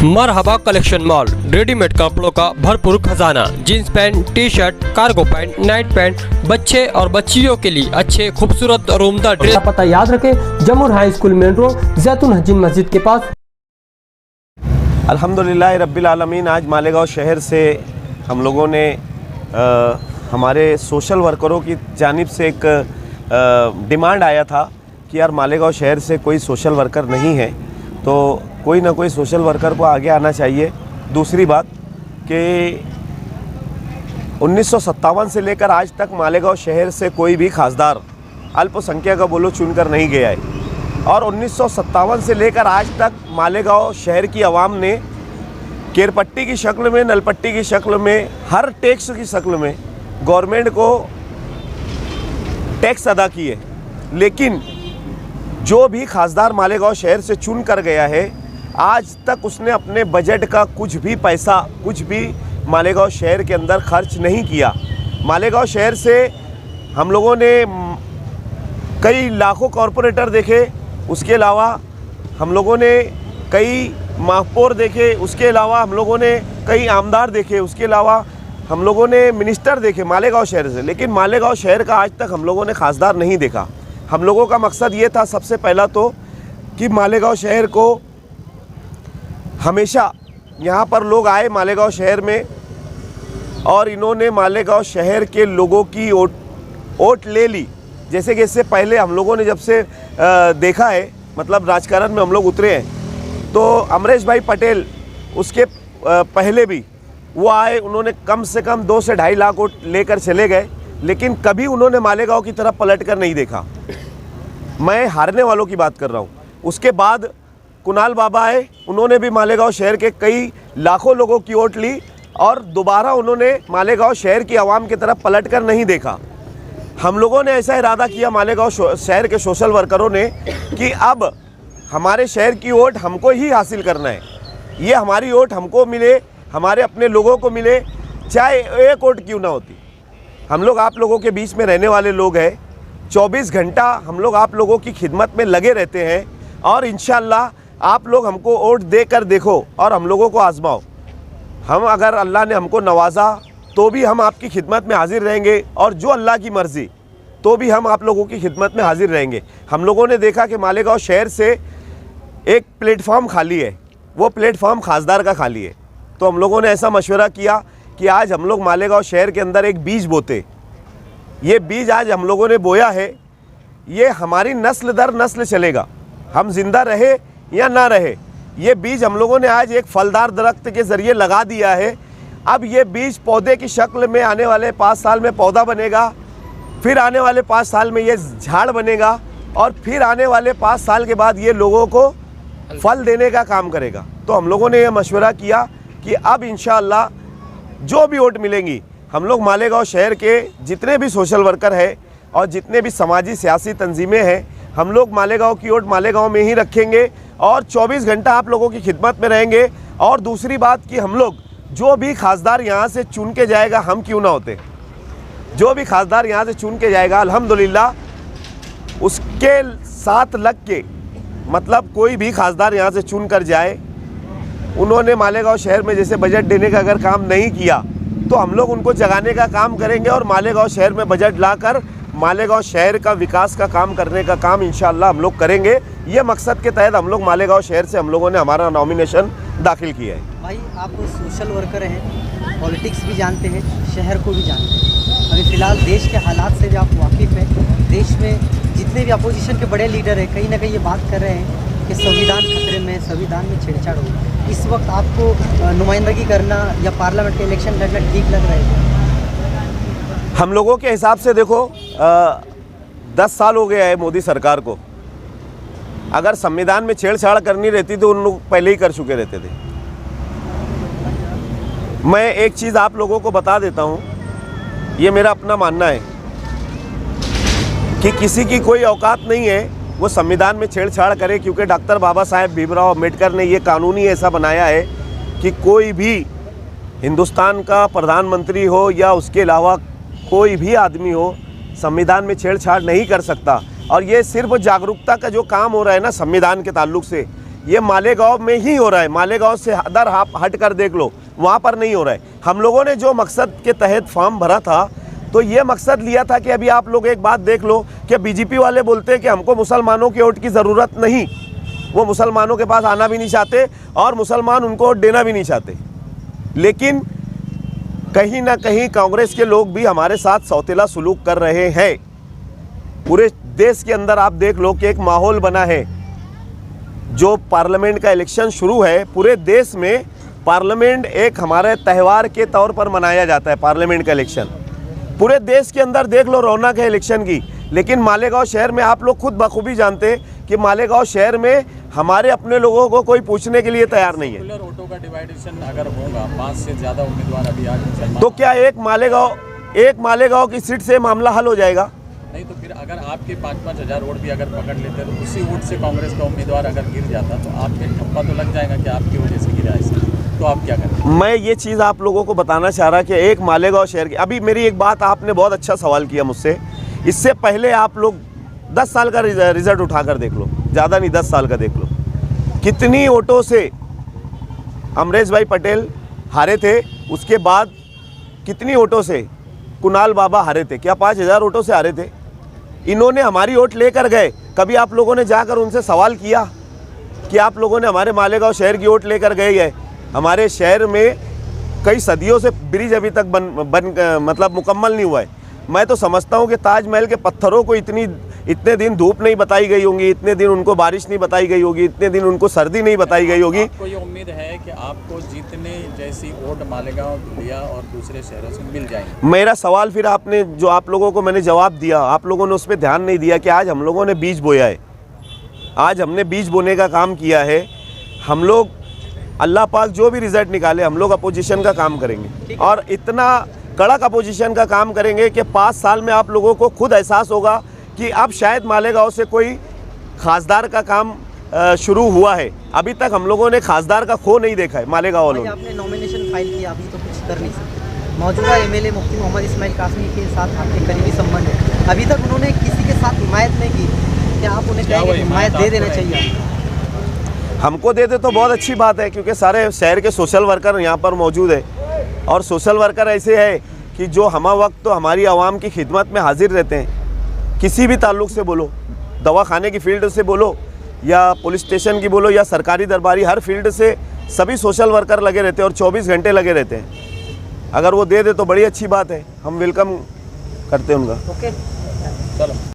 मरहबा collection mall, readymade कपड़ों का भरपूर खजाना। Jeans pant, T shirt, cargo pant, night pant, बच्चे और बच्चियों के लिए अच्छे खूबसूरत और उम्दा ड्रेस। पता याद रखें, जमुर हाई स्कूल मेन रोड, जैतून हजीन मस्जिद के पास। अल्हम्दुलिल्लाह रब्बिल आलमीन। आज मालेगांव शहर से हम लोगों ने हमारे सोशल वर्करों की जानिब से एक डिमांड आया था कि यार मालेगांव शहर से कोई सोशल वर्कर नहीं है, तो कोई ना कोई सोशल वर्कर को आगे आना चाहिए। दूसरी बात कि 1957 से लेकर आज तक मालेगांव शहर से कोई भी खासदार अल्पसंख्यक का बोलो चुनकर नहीं गया है, और 1957 से लेकर आज तक मालेगांव शहर की आवाम ने केरपट्टी की शक्ल में, नलपट्टी की शक्ल में, हर टैक्स की शक्ल में गवर्नमेंट को टैक्स अदा किए। लेकिन जो भी खासदार मालेगांव शहर से चुन कर गया है, आज तक उसने अपने बजट का कुछ भी पैसा, कुछ भी मालेगांव शहर के अंदर खर्च नहीं किया। मालेगांव शहर से हम लोगों ने कई लाखों कॉरपोरेटर देखे, उसके अलावा हम लोगों ने कई महापौर देखे, उसके अलावा हम लोगों ने कई आमदार देखे, उसके अलावा हम लोगों ने मिनिस्टर देखे मालेगांव शहर से। लेकिन मालेगांव शहर का आज तक हम लोगों ने खासदार नहीं देखा। हम लोगों का मकसद ये था सबसे पहला तो कि मालेगांव शहर को हमेशा यहाँ पर लोग आए मालेगांव शहर में, और इन्होंने मालेगांव शहर के लोगों की वोट ले ली। जैसे कि इससे पहले हम लोगों ने जब से देखा है, मतलब राजकारण में हम लोग उतरे हैं, तो अमरेश भाई पटेल उसके पहले भी वो आए, उन्होंने कम से कम 2 से 2.5 लाख वोट लेकर चले गए, लेकिन कभी उन्होंने मालेगांव की तरफ पलट कर नहीं देखा। मैं हारने वालों की बात कर रहा हूँ। उसके बाद कुणाल बाबा आए, उन्होंने भी मालेगांव शहर के कई लाखों लोगों की वोट ली, और दोबारा उन्होंने मालेगांव शहर की आवाम की तरफ पलट कर नहीं देखा। हम लोगों ने ऐसा इरादा किया मालेगांव शहर के सोशल वर्करों ने कि अब हमारे शहर की वोट हमको ही हासिल करना है। ये हमारी वोट हमको मिले, हमारे अपने लोगों को मिले, चाहे एक वोट क्यों ना होती। हम लोग आप लोगों के बीच में रहने वाले लोग हैं, 24 घंटा हम लोग आप लोगों की खिदमत में लगे रहते हैं, और इंशाअल्लाह आप लोग हमको वोट दे कर देखो और हम लोगों को आजमाओ। हम अगर अल्लाह ने हमको नवाजा तो भी हम आपकी खिदमत में हाजिर रहेंगे, और जो अल्लाह की मर्ज़ी तो भी हम आप लोगों की खिदमत में हाजिर रहेंगे। हम लोगों ने देखा कि मालेगांव शहर से एक प्लेटफॉर्म खाली है, वो प्लेटफॉर्म खासदार का खाली है। तो हम लोगों ने ऐसा मशवरा किया कि आज हम लोग मालेगांव शहर के अंदर एक बीज बोते। ये बीज आज हम लोगों ने बोया है, ये हमारी नस्ल दर नस्ल चलेगा, हम जिंदा रहे या ना रहे। ये बीज हम लोगों ने आज एक फलदार दरख्त के ज़रिए लगा दिया है। अब ये बीज पौधे की शक्ल में आने वाले 5 साल में पौधा बनेगा, फिर आने वाले 5 साल में ये झाड़ बनेगा, और फिर आने वाले 5 साल के बाद ये लोगों को फल देने का काम करेगा। तो हम लोगों ने यह मशवरा किया कि अब इंशाअल्लाह जो भी वोट मिलेंगी, हम लोग मालेगांव शहर के जितने भी सोशल वर्कर हैं और जितने भी समाजी सियासी तंजीमें हैं, हम लोग मालेगांव की वोट मालेगांव में ही रखेंगे और 24 घंटा आप लोगों की खिदमत में रहेंगे। और दूसरी बात कि हम लोग जो भी खासदार यहाँ से चुन के जाएगा, हम क्यों ना होते, जो भी खासदार यहाँ से चुन के जाएगा अल्हम्दुलिल्लाह उसके साथ लग के, मतलब कोई भी खासदार यहाँ से चुन कर जाए, उन्होंने मालेगांव शहर में जैसे बजट देने का अगर काम नहीं किया तो हम लोग उनको जगाने का काम करेंगे, और मालेगांव शहर में बजट लाकर मालेगांव शहर का विकास का काम करने का काम इंशाअल्लाह हम लोग करेंगे। ये मकसद के तहत हम लोग मालेगांव शहर से हम लोगों ने हमारा नॉमिनेशन दाखिल किया है। भाई आप सोशल वर्कर हैं, पॉलिटिक्स भी जानते हैं, शहर को भी जानते हैं। अभी फ़िलहाल देश के हालात से भी आप वाकिफ़ हैं। देश में जितने भी अपोजिशन के बड़े लीडर हैं, कहीं ना कहीं ये बात कर रहे हैं कि संविधान खतरे में, संविधान में छेड़छाड़ हो। इस वक्त आपको नुमाइंदगी करना या पार्लियामेंट के इलेक्शन लड़ना ठीक लग रहा है? हम लोगों के हिसाब से देखो, 10 साल हो गया है मोदी सरकार को। अगर संविधान में छेड़छाड़ करनी रहती तो उन लोग पहले ही कर चुके रहते थे। मैं एक चीज़ आप लोगों को बता देता हूँ, ये मेरा अपना मानना है कि किसी की कोई औकात नहीं है वो संविधान में छेड़छाड़ करे, क्योंकि डॉक्टर बाबा साहेब भीमराव अम्बेडकर ने ये कानून ही ऐसा बनाया है कि कोई भी हिंदुस्तान का प्रधानमंत्री हो या उसके अलावा कोई भी आदमी हो, संविधान में छेड़छाड़ नहीं कर सकता। और ये सिर्फ जागरूकता का जो काम हो रहा है ना संविधान के ताल्लुक से, ये मालेगांव में ही हो रहा है। मालेगांव से अदर आप हट कर देख लो, वहाँ पर नहीं हो रहा है। हम लोगों ने जो मकसद के तहत फॉर्म भरा था, तो ये मकसद लिया था कि अभी आप लोग एक बात देख लो कि बीजेपी वाले बोलते हैं कि हमको मुसलमानों के वोट की ज़रूरत नहीं, वो मुसलमानों के पास आना भी नहीं चाहते और मुसलमान उनको वोट देना भी नहीं चाहते। लेकिन कहीं ना कहीं कांग्रेस के लोग भी हमारे साथ सौतेला सलूक कर रहे हैं। पूरे देश के अंदर आप देख लो कि एक माहौल बना है। जो पार्लियामेंट का इलेक्शन शुरू है, पूरे देश में पार्लियामेंट एक हमारे त्यौहार के तौर पर मनाया जाता है। पार्लियामेंट का इलेक्शन पूरे देश के अंदर देख लो रौनक है इलेक्शन की। लेकिन मालेगांव शहर में आप लोग खुद बखूबी जानते हैं कि मालेगांव शहर में हमारे अपने लोगों को कोई पूछने के लिए तैयार नहीं है। वोटों का डिवाइडेशन अगर होगा, 5 से ज़्यादा उम्मीदवार अभी आज, तो क्या एक मालेगांव की सीट से मामला हल हो जाएगा? नहीं तो फिर अगर आपके 5-5 हज़ार वोट भी अगर पकड़ लेते तो उसी वोट से कांग्रेस का उम्मीदवार अगर गिर जाता तो आप पे ठप्पा तो लग जाएगा कि आपकी वजह से गिरा है, तो आप क्या करें? मैं ये चीज़ आप लोगों को बताना चाह रहा कि एक मालेगांव शहर की, अभी मेरी एक बात, आपने बहुत अच्छा सवाल किया मुझसे। इससे पहले आप लोग 10 साल का रिजल्ट उठा कर देख लो, ज़्यादा नहीं 10 साल का देख लो, कितनी वोटों से अमरेश भाई पटेल हारे थे। उसके बाद कितनी वोटों से कुणाल बाबा हारे थे? क्या 5000 वोटों से हारे थे? इन्होंने हमारी वोट लेकर गए। कभी आप लोगों ने जाकर उनसे सवाल किया कि आप लोगों ने हमारे मालेगांव शहर की वोट लेकर गए है? हमारे शहर में कई सदियों से ब्रिज अभी तक मतलब मुकम्मल नहीं हुआ है। मैं तो समझता हूँ कि ताजमहल के पत्थरों को इतने दिन धूप नहीं बताई गई होंगी, इतने दिन उनको बारिश नहीं बताई गई होगी, इतने दिन उनको सर्दी नहीं बताई गई होगी। आपको ये उम्मीद है कि आपको जीतने जैसी वोट मालेगांव लिया और दूसरे शहरों से मिल जाएंगे? मेरा सवाल फिर आपने जो आप लोगों को मैंने जवाब दिया, आप लोगों ने उस पर ध्यान नहीं दिया कि आज हम लोगों ने बीज बोया है। आज हमने बीज बोने का काम किया है। हम लोग अल्लाह पाक जो भी रिजल्ट निकाले, हम लोग अपोजिशन का काम करेंगे और इतना कड़क अपोजिशन का काम करेंगे कि 5 साल में आप लोगों को खुद एहसास होगा कि अब शायद मालेगांव से कोई खासदार का काम शुरू हुआ है। अभी तक हम लोगों ने खासदार का खो नहीं देखा है मालेगांव वालों ने। आपने नॉमिनेशन फाइल किया, अभी तो कुछ कर नहीं सकते। मौजूदा एमएलए मुफ्ती मोहम्मद इस्माइल कासमी के साथ आपके करीबी संबंध है, अभी तक उन्होंने किसी के साथ हिमायत नहीं की, क्या आप उन्हें कहेंगे हिमायत दे देना चाहिए? हमको दे दे तो बहुत अच्छी बात है, क्योंकि सारे शहर के सोशल वर्कर यहाँ पर मौजूद है और सोशल वर्कर ऐसे है कि जो हम वक्त तो हमारी आवाम की खिदमत में हाजिर रहते हैं। किसी भी ताल्लुक़ से बोलो, दवाखाने की फील्ड से बोलो या पुलिस स्टेशन की बोलो या सरकारी दरबारी, हर फील्ड से सभी सोशल वर्कर लगे रहते हैं और 24 घंटे लगे रहते हैं। अगर वो दे दे तो बड़ी अच्छी बात है, हम वेलकम करते हैं उनका। ओके, चलो।